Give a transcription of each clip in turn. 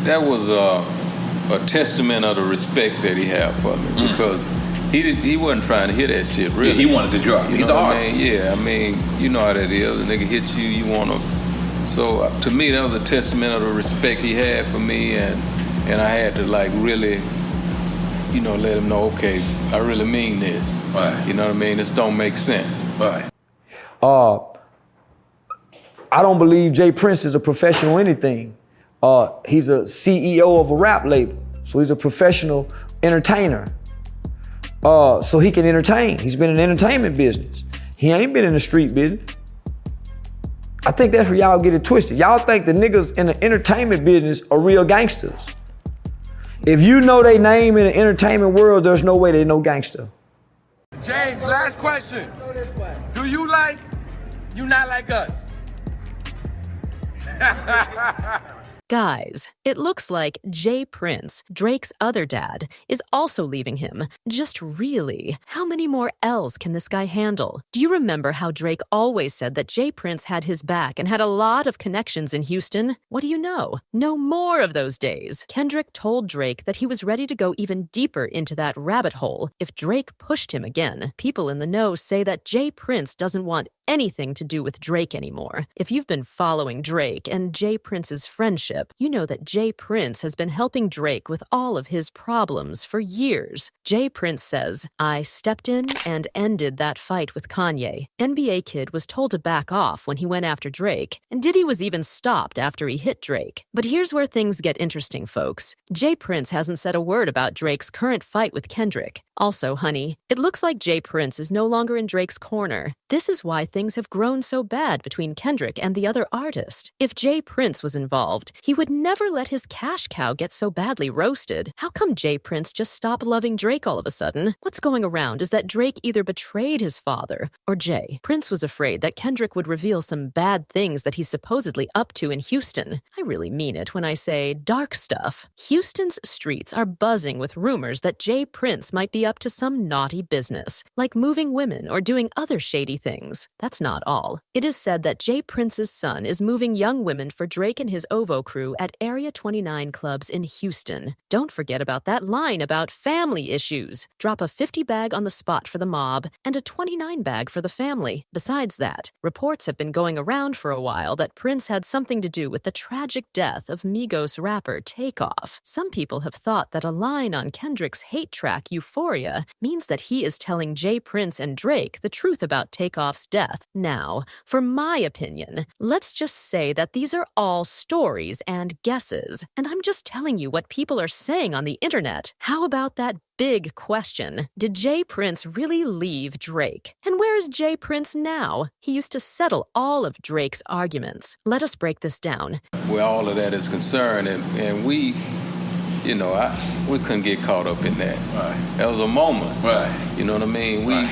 that was a testament of the respect that he had for me because he wasn't trying to hit that shit really. Yeah, he wanted to drop. He's an artist. Yeah, I mean, you know how that is. A nigga hits you, you want to. So to me, that was a testament of the respect he had for me, and I had to like really, you know, let him know, okay, I really mean this. Right. You know what I mean? This don't make sense. Right. I don't believe Jay Prince is a professional anything. He's a CEO of a rap label, so he's a professional entertainer. So he can entertain. He's been in the entertainment business. He ain't been in the street business. I think that's where y'all get it twisted. Y'all think the niggas in the entertainment business are real gangsters. If you know their name in the entertainment world, there's no way they know gangster. James, last question. Do you like You Not Like Us? Guys, it looks like Jay Prince, Drake's other dad, is also leaving him. Just really, how many more L's can this guy handle? Do you remember how Drake always said that Jay Prince had his back and had a lot of connections in Houston? What do you know? No more of those days. Kendrick told Drake that he was ready to go even deeper into that rabbit hole if Drake pushed him again. People in the know say that Jay Prince doesn't want anything to do with Drake anymore. If you've been following Drake and Jay Prince's friendship, you know that Jay Prince has been helping Drake with all of his problems for years. Jay Prince says, I stepped in and ended that fight with Kanye. NBA Kid was told to back off when he went after Drake, and Diddy was even stopped after he hit Drake. But here's where things get interesting, folks. Jay Prince hasn't said a word about Drake's current fight with Kendrick. Also, honey, it looks like Jay Prince is no longer in Drake's corner. This is why things have grown so bad between Kendrick and the other artist. If Jay Prince was involved, he would never let his cash cow get so badly roasted. How come Jay Prince just stopped loving Drake all of a sudden? What's going around is that Drake either betrayed his father or Jay. Prince was afraid that Kendrick would reveal some bad things that he's supposedly up to in Houston. I really mean it when I say dark stuff. Houston's streets are buzzing with rumors that Jay Prince might be up to some naughty business, like moving women or doing other shady things. That's not all. It is said that Jay Prince's son is moving young women for Drake and his OVO crew at Area 29 clubs in Houston. Don't forget about that line about family issues. Drop a 50 bag on the spot for the mob and a 29 bag for the family. Besides that, reports have been going around for a while that Prince had something to do with the tragic death of Migos rapper Takeoff. Some people have thought that a line on Kendrick's hate track Euphoria means that he is telling Jay Prince and Drake the truth about Takeoff's death. Now, for my opinion, let's just say that these are all stories and guesses, and I'm just telling you what people are saying on the internet. How about that big question? Did Jay Prince really leave Drake? And where is Jay Prince now? He used to settle all of Drake's arguments. Let us break this down. Where all of that is concerned, and we, you know, we couldn't get caught up in that. Right. That was a moment. Right. You know what I mean? We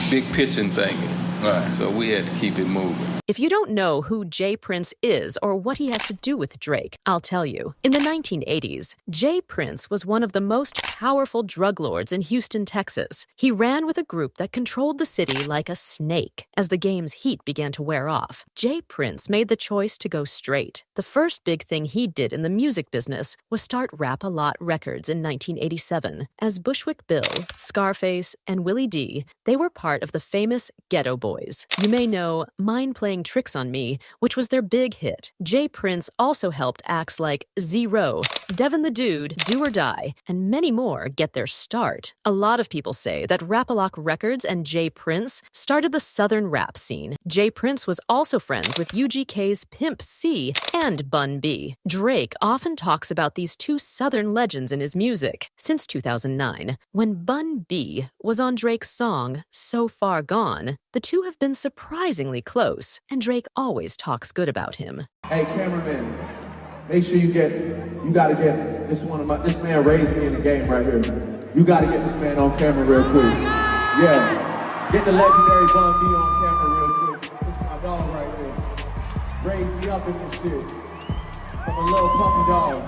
big pitching thinking. Right. So we had to keep it moving. If you don't know who Jay Prince is or what he has to do with Drake, I'll tell you. In the 1980s, Jay Prince was one of the most powerful drug lords in Houston, Texas. He ran with a group that controlled the city like a snake. As the game's heat began to wear off, Jay Prince made the choice to go straight. The first big thing he did in the music business was start Rap-A-Lot Records in 1987. As Bushwick Bill, Scarface, and Willie D, they were part of the famous Ghetto Boys. You may know Mind Playing Tricks on Me, which was their big hit. Jay Prince also helped acts like Zero, Devin the Dude, Do or Die, and many more get their start. A lot of people say that Rap-A-Lot Records and Jay Prince started the southern rap scene. Jay Prince was also friends with UGK's Pimp C and Bun B. Drake often talks about these two southern legends in his music. Since 2009, when Bun B was on Drake's song So Far Gone, the two have been surprisingly close, and Drake always talks good about him. Hey, cameraman, make sure you gotta get this man raised me in the game right here. You gotta get this man on camera real quick. Yeah, get the legendary Bun B on camera real quick. This is my dog right here. Raised me up in this shit. From a little puppy dog.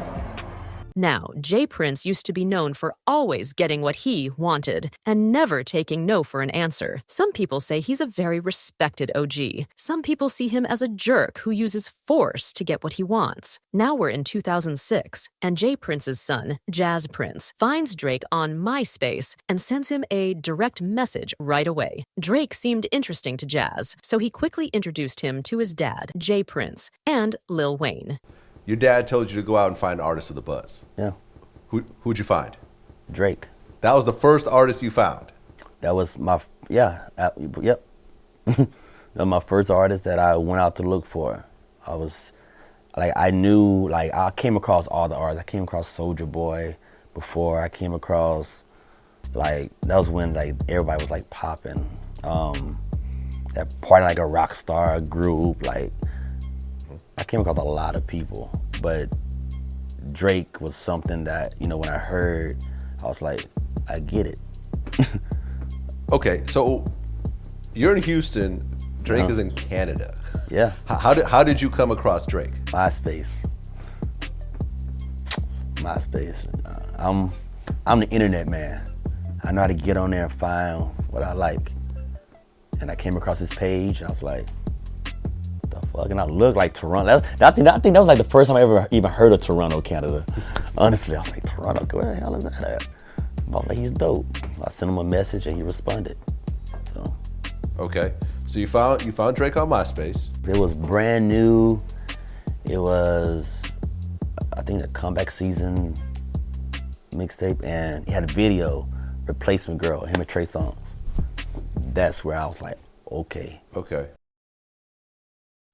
Now, J. Prince used to be known for always getting what he wanted and never taking no for an answer. Some people say he's a very respected OG. Some people see him as a jerk who uses force to get what he wants. Now we're in 2006, and J. Prince's son, Jazz Prince, finds Drake on MySpace and sends him a direct message right away. Drake seemed interesting to Jazz, so he quickly introduced him to his dad, J. Prince, and Lil Wayne. Your dad told you to go out and find artists with a buzz. Yeah. Who'd you find? Drake. That was the first artist you found? That was my, yep. That was my first artist that I went out to look for. I knew, I came across all the artists. I came across Soulja Boy before. I came across, that was when, everybody was, popping. That part of, a rock star group, I came across a lot of people, but Drake was something that, when I heard, I was like, I get it. Okay, so you're in Houston, Drake is in Canada. Yeah. How did you come across Drake? MySpace. I'm the internet man. I know how to get on there and find what I like. And I came across his page, and I was like, the fuck? And I looked like Toronto. I think that was the first time I ever even heard of Toronto, Canada. Honestly, I was like, Toronto, where the hell is that at? I was like, he's dope. I sent him a message, and he responded. So. Okay, so you found Drake on MySpace. It was brand new. It was, I think, a comeback season mixtape, and he had a video, Replacement Girl, him and Trey Songz. That's where I was like, okay. Okay.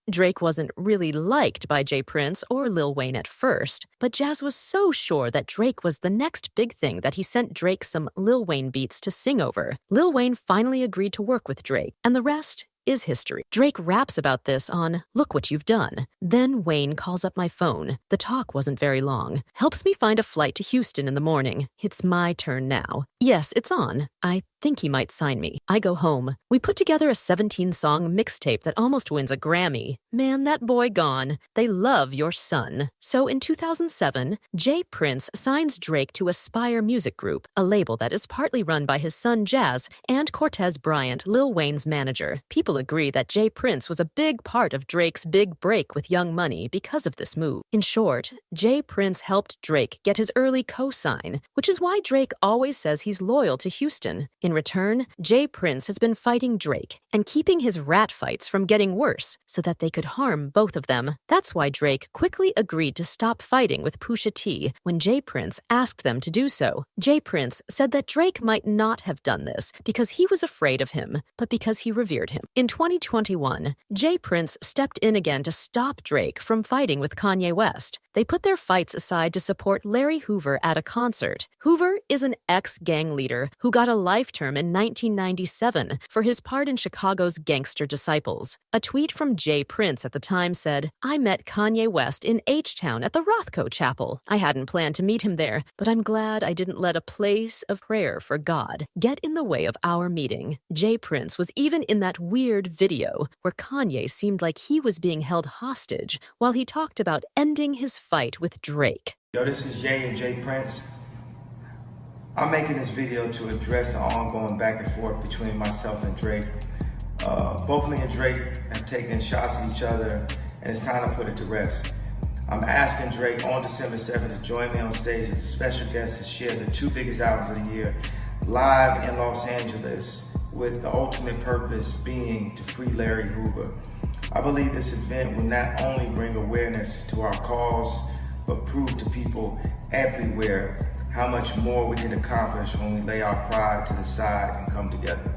Drake wasn't really liked by J. Prince or Lil Wayne at first, but Jazz was so sure that Drake was the next big thing that he sent Drake some Lil Wayne beats to sing over. Lil Wayne finally agreed to work with Drake, and the rest is history. Drake raps about this on Look What You've Done. Then Wayne calls up my phone. The talk wasn't very long. Helps me find a flight to Houston in the morning. It's my turn now. Yes, it's on. I think he might sign me. I go home. We put together a 17-song mixtape that almost wins a Grammy. Man, that boy gone. They love your son. So in 2007, J. Prince signs Drake to Aspire Music Group, a label that is partly run by his son Jazz and Cortez Bryant, Lil Wayne's manager. People agree that J. Prince was a big part of Drake's big break with Young Money because of this move. In short, J. Prince helped Drake get his early co-sign, which is why Drake always says he's loyal to Houston. In return, J. Prince has been fighting Drake and keeping his rat fights from getting worse so that they could harm both of them. That's why Drake quickly agreed to stop fighting with Pusha T when J. Prince asked them to do so. J. Prince said that Drake might not have done this because he was afraid of him, but because he revered him. In 2021, J. Prince stepped in again to stop Drake from fighting with Kanye West. They put their fights aside to support Larry Hoover at a concert. Hoover is an ex-gang leader who got a life term in 1997 for his part in Chicago's Gangster Disciples. A tweet from J. Prince at the time said, I met Kanye West in H-Town at the Rothko Chapel. I hadn't planned to meet him there, but I'm glad I didn't let a place of prayer for God get in the way of our meeting. J. Prince was even in that weird video where Kanye seemed like he was being held hostage while he talked about ending his fight with Drake. Yo, this is Jay and J. Prince. I'm making this video to address the ongoing back and forth between myself and Drake. Both me and Drake have taken shots at each other, and it's time to put it to rest. I'm asking Drake on December 7th to join me on stage as a special guest to share the two biggest albums of the year, live in Los Angeles, with the ultimate purpose being to free Larry Hoover. I believe this event will not only bring awareness to our cause, but prove to people everywhere how much more we can accomplish when we lay our pride to the side and come together.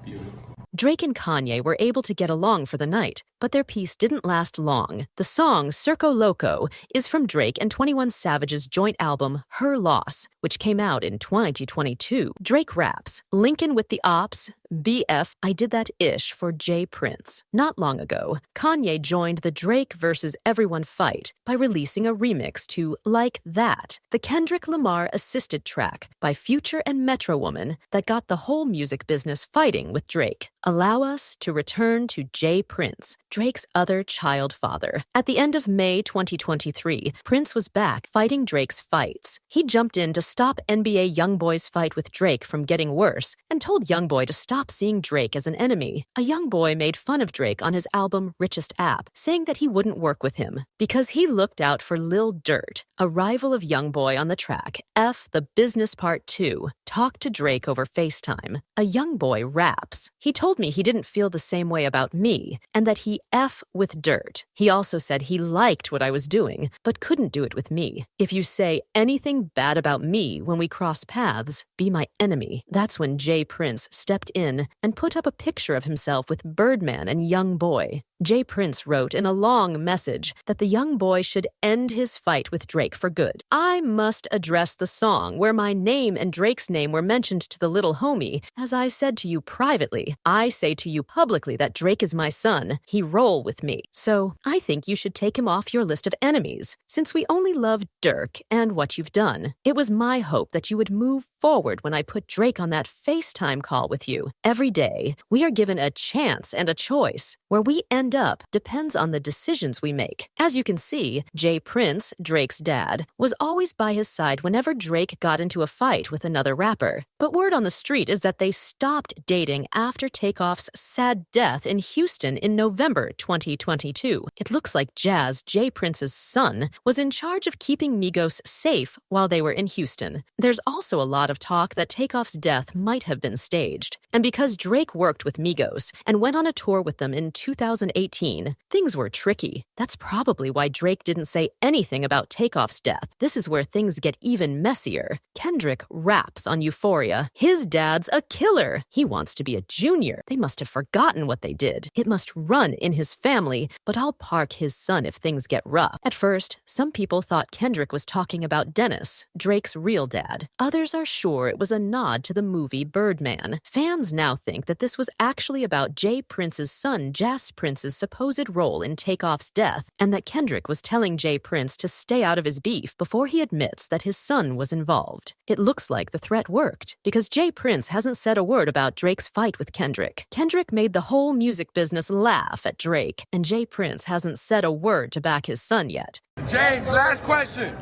Beautiful. Drake and Kanye were able to get along for the night, but their peace didn't last long. The song Circo Loco is from Drake and 21 Savage's joint album Her Loss, which came out in 2022. Drake raps, Lincoln with the Ops, BF, I did that ish for J. Prince. Not long ago, Kanye joined the Drake versus Everyone fight by releasing a remix to Like That, the Kendrick Lamar assisted track by Future and Metro Woman that got the whole music business fighting with Drake. Allow us to return to J. Prince. Drake's other child father. At the end of May 2023, Prince was back fighting Drake's fights. He jumped in to stop NBA YoungBoy's fight with Drake from getting worse and told YoungBoy to stop seeing Drake as an enemy. A YoungBoy made fun of Drake on his album Richest App, saying that he wouldn't work with him because he looked out for Lil Durk, a rival of YoungBoy on the track F the Business Part 2, talked to Drake over FaceTime. A YoungBoy raps. He told me he didn't feel the same way about me and that he F with Dirt. He also said he liked what I was doing, but couldn't do it with me. If you say anything bad about me when we cross paths, be my enemy. That's when J. Prince stepped in and put up a picture of himself with Birdman and YoungBoy. J. Prince wrote in a long message that the YoungBoy should end his fight with Drake for good. I must address the song where my name and Drake's name were mentioned to the little homie. As I said to you privately, I say to you publicly that Drake is my son. He roll with me. So I think you should take him off your list of enemies, since we only love Durk and what you've done. It was my hope that you would move forward when I put Drake on that FaceTime call with you. Every day, we are given a chance and a choice. Where we end up depends on the decisions we make. As you can see, J. Prince, Drake's dad, was always by his side whenever Drake got into a fight with another rapper. But word on the street is that they stopped dating after Takeoff's sad death in Houston in November 2022. It looks like Jazz, J. Prince's son, was in charge of keeping Migos safe while they were in Houston. There's also a lot of talk that Takeoff's death might have been staged. And because Drake worked with Migos and went on a tour with them in 2018, things were tricky. That's probably why Drake didn't say anything about Takeoff's death. This is where things get even messier. Kendrick raps on Euphoria. His dad's a killer. He wants to be a junior. They must have forgotten what they did. It must run in his family, but I'll park his son if things get rough. At first, some people thought Kendrick was talking about Dennis, Drake's real dad. Others are sure it was a nod to the movie Birdman. Fans now think that this was actually about J. Prince's son, Jas Prince's supposed role in Takeoff's death, and that Kendrick was telling J. Prince to stay out of his beef before he admits that his son was involved. It looks like the threat worked, because J. Prince hasn't said a word about Drake's fight with Kendrick. Kendrick made the whole music business laugh at Drake, and J. Prince hasn't said a word to back his son yet. James, last question.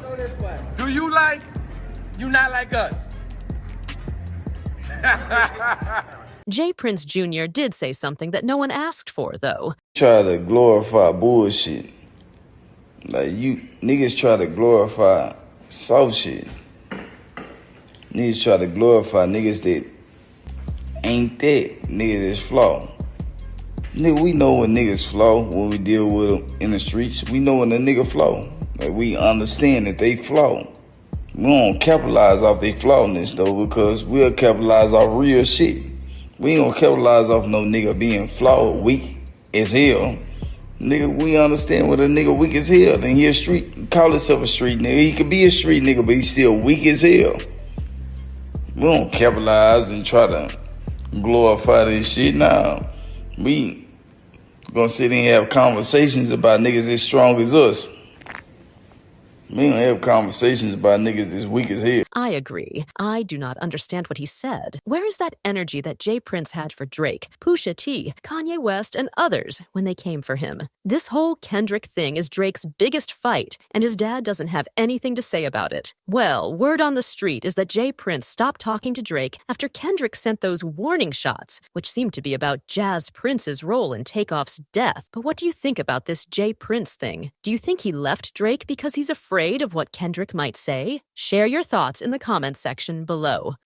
Do you like you not like us? J. Prince Jr. did say something that no one asked for, though. Try to glorify bullshit. Like, you niggas try to glorify soft shit. Niggas try to glorify niggas that ain't that. Niggas that's flawed. Nigga, we know when niggas flaw when we deal with them in the streets. We know when a nigga flaw. Like, we understand that they flaw. We don't capitalize off their flawness, though, because we'll capitalize off real shit. We ain't gonna capitalize off no nigga being flawed, weak as hell. Nigga, we understand what a nigga weak as hell. Then he a street, call himself a street nigga. He could be a street nigga, but he's still weak as hell. We don't capitalize and try to glorify this shit. Nah, we gonna sit and have conversations about niggas as strong as us. We don't have conversations about niggas as weak as hell. I agree. I do not understand what he said. Where is that energy that J. Prince had for Drake, Pusha T, Kanye West, and others when they came for him? This whole Kendrick thing is Drake's biggest fight, and his dad doesn't have anything to say about it. Well, word on the street is that J. Prince stopped talking to Drake after Kendrick sent those warning shots, which seemed to be about Jazz Prince's role in Takeoff's death. But what do you think about this J. Prince thing? Do you think he left Drake because he's afraid of what Kendrick might say? Share your thoughts in the comments section below.